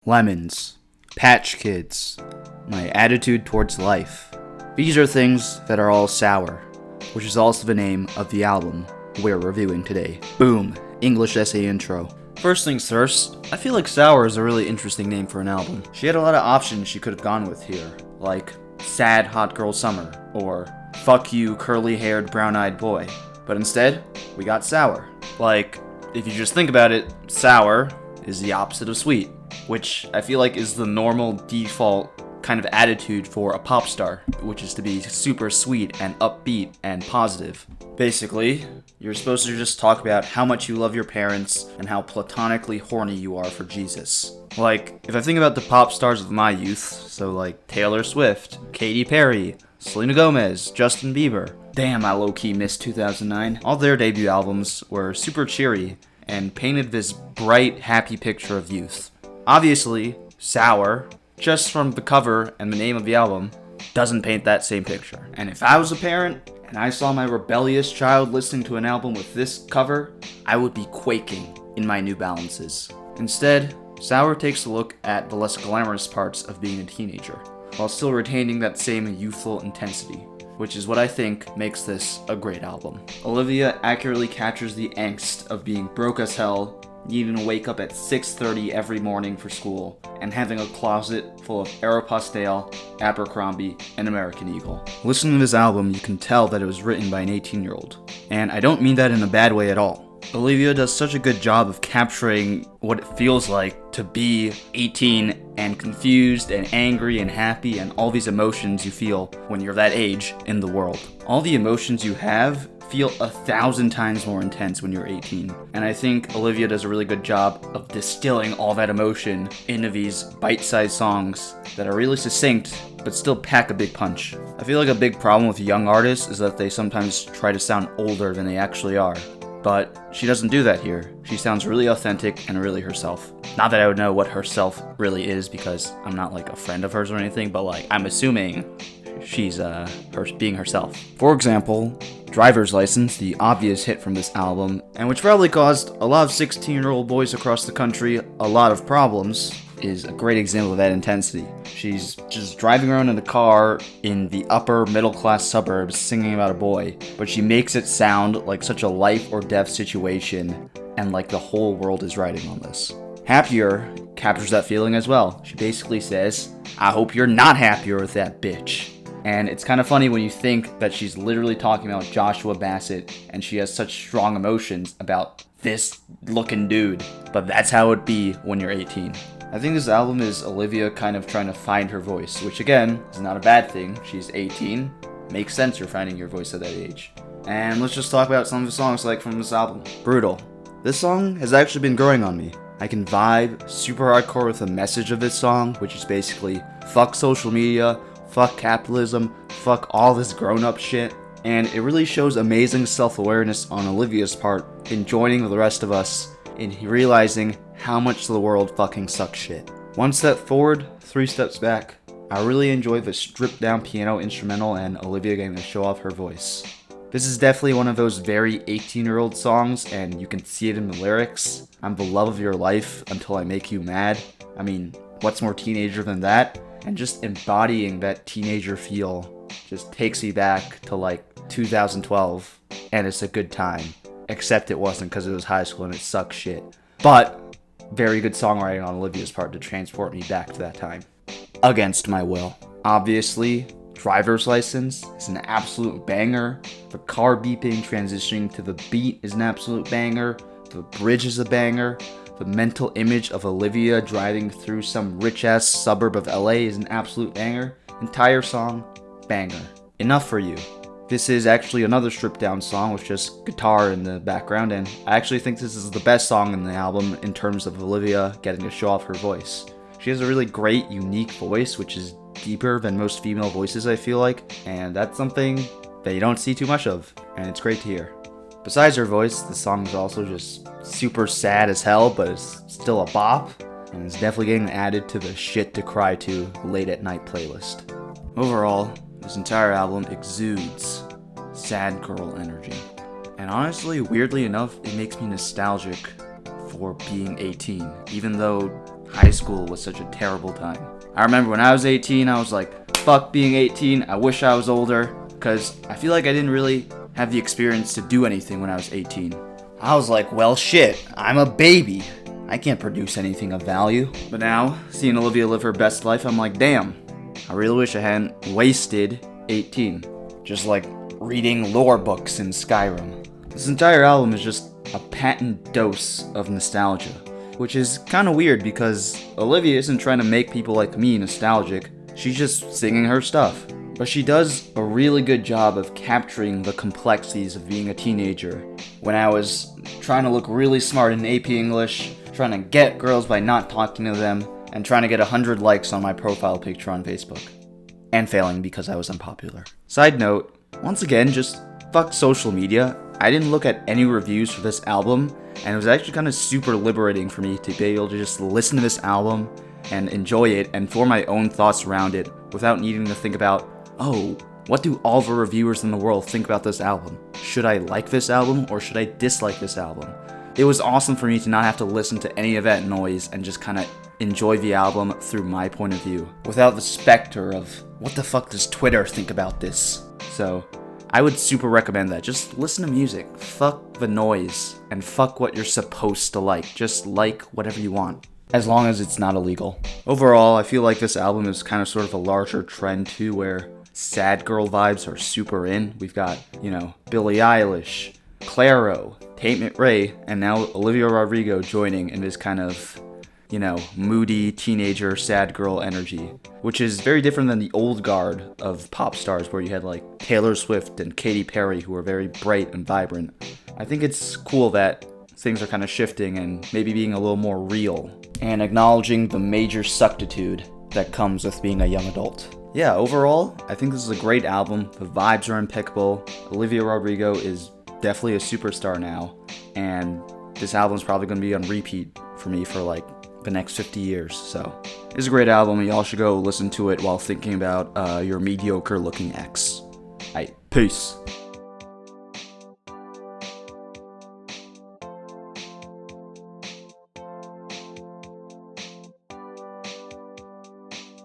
lemons, Patch Kids, my attitude towards life. These are things that are all sour, which is also the name of the album we're reviewing today. Boom, English essay intro. First things first, I feel like Sour is a really interesting name for an album. She had a lot of options she could have gone with here, like Sad Hot Girl Summer, or Fuck You Curly-Haired Brown-Eyed Boy. But instead, we got Sour. Like, if you just think about it, sour is the opposite of sweet, which I feel like is the normal default kind of attitude for a pop star, which is to be super sweet and upbeat and positive. Basically, you're supposed to just talk about how much you love your parents and how platonically horny you are for Jesus. Like, if I think about the pop stars of my youth, so like Taylor Swift, Katy Perry, Selena Gomez, Justin Bieber. Damn, I low-key missed 2009. All their debut albums were super cheery and painted this bright, happy picture of youth. Obviously, Sour, just from the cover and the name of the album, doesn't paint that same picture. And if I was a parent and I saw my rebellious child listening to an album with this cover, I would be quaking in my New Balances. Instead, Sour takes a look at the less glamorous parts of being a teenager, while still retaining that same youthful intensity, which is what I think makes this a great album. Olivia accurately captures the angst of being broke as hell, needing to wake up at 6:30 every morning for school, and having a closet full of Aeropostale, Abercrombie, and American Eagle. Listening to this album, you can tell that it was written by an 18-year-old, and I don't mean that in a bad way at all. Olivia does such a good job of capturing what it feels like to be 18 and confused and angry and happy and all these emotions you feel when you're that age in the world. All the emotions you have feel 1,000 times more intense when you're 18. And I think Olivia does a really good job of distilling all that emotion into these bite-sized songs that are really succinct but still pack a big punch. I feel like a big problem with young artists is that they sometimes try to sound older than they actually are. But she doesn't do that here. She sounds really authentic and really herself. Not that I would know what herself really is because I'm not like a friend of hers or anything, but like I'm assuming she's her being herself. For example, Driver's License, the obvious hit from this album, and which probably caused a lot of 16-year-old boys across the country a lot of problems, is a great example of that intensity. She's just driving around in a car in the upper middle class suburbs singing about a boy, but she makes it sound like such a life or death situation and like the whole world is riding on this. Happier captures that feeling as well. She basically says, I hope you're not happier with that bitch. And it's kind of funny when you think that she's literally talking about Joshua Bassett and she has such strong emotions about this looking dude. But that's how it'd be when you're 18. I think this album is Olivia kind of trying to find her voice, which again, is not a bad thing. She's 18. Makes sense you're finding your voice at that age. And let's just talk about some of the songs like from this album. Brutal. This song has actually been growing on me. I can vibe super hardcore with the message of this song, which is basically fuck social media, fuck capitalism, fuck all this grown-up shit. And it really shows amazing self-awareness on Olivia's part in joining with the rest of us in realizing how much the world fucking sucks shit. One step forward, 3 steps back. I really enjoy the stripped down piano instrumental and Olivia getting to show off her voice. This is definitely one of those very 18-year-old songs, and you can see it in the lyrics. I'm the love of your life until I make you mad. I mean, what's more teenager than that? And just embodying that teenager feel just takes me back to like 2012, and it's a good time. Except it wasn't because it was high school and it sucked shit. But very good songwriting on Olivia's part to transport me back to that time. Against my will. Obviously, Driver's License is an absolute banger. The car beeping transitioning to the beat is an absolute banger. The bridge is a banger. The mental image of Olivia driving through some rich-ass suburb of LA is an absolute banger. Entire song, banger. Enough for you. This is actually another stripped-down song with just guitar in the background, and I actually think this is the best song in the album in terms of Olivia getting to show off her voice. She has a really great, unique voice, which is deeper than most female voices, I feel like, and that's something that you don't see too much of, and it's great to hear. Besides her voice, the song is also just super sad as hell, but it's still a bop, and it's definitely getting added to the shit to cry to late at night playlist. Overall, this entire album exudes sad girl energy. And honestly, weirdly enough, it makes me nostalgic for being 18, even though high school was such a terrible time. I remember when I was 18, I was like, fuck being 18, I wish I was older, because I feel like I didn't really have the experience to do anything when I was 18. I was like, well shit, I'm a baby. I can't produce anything of value. But now, seeing Olivia live her best life, I'm like, damn, I really wish I hadn't wasted 18. Just like reading lore books in Skyrim. This entire album is just a patent dose of nostalgia. Which is kinda weird because Olivia isn't trying to make people like me nostalgic, she's just singing her stuff. But she does a really good job of capturing the complexities of being a teenager. When I was trying to look really smart in AP English, trying to get girls by not talking to them, and trying to get 100 likes on my profile picture on Facebook. And failing because I was unpopular. Side note, once again, just fuck social media. I didn't look at any reviews for this album, and it was actually kind of super liberating for me to be able to just listen to this album and enjoy it and form my own thoughts around it without needing to think about, oh, what do all the reviewers in the world think about this album? Should I like this album or should I dislike this album? It was awesome for me to not have to listen to any of that noise and just kind of enjoy the album through my point of view without the specter of, what the fuck does Twitter think about this? So, I would super recommend that. Just listen to music. Fuck the noise. And fuck what you're supposed to like. Just like whatever you want. As long as it's not illegal. Overall, I feel like this album is kind of sort of a larger trend too, where sad girl vibes are super in. We've got, Billie Eilish, Clairo, Tate McRae, and now Olivia Rodrigo joining in this kind of, moody teenager sad girl energy, which is very different than the old guard of pop stars where you had like Taylor Swift and Katy Perry who were very bright and vibrant. I think it's cool that things are kind of shifting and maybe being a little more real and acknowledging the major suctitude that comes with being a young adult. Yeah, overall, I think this is a great album. The vibes are impeccable. Olivia Rodrigo is definitely a superstar now, and this album's probably going to be on repeat for me for like the next 50 years. So it's a great album, and y'all should go listen to it while thinking about your mediocre looking ex. Alright, peace.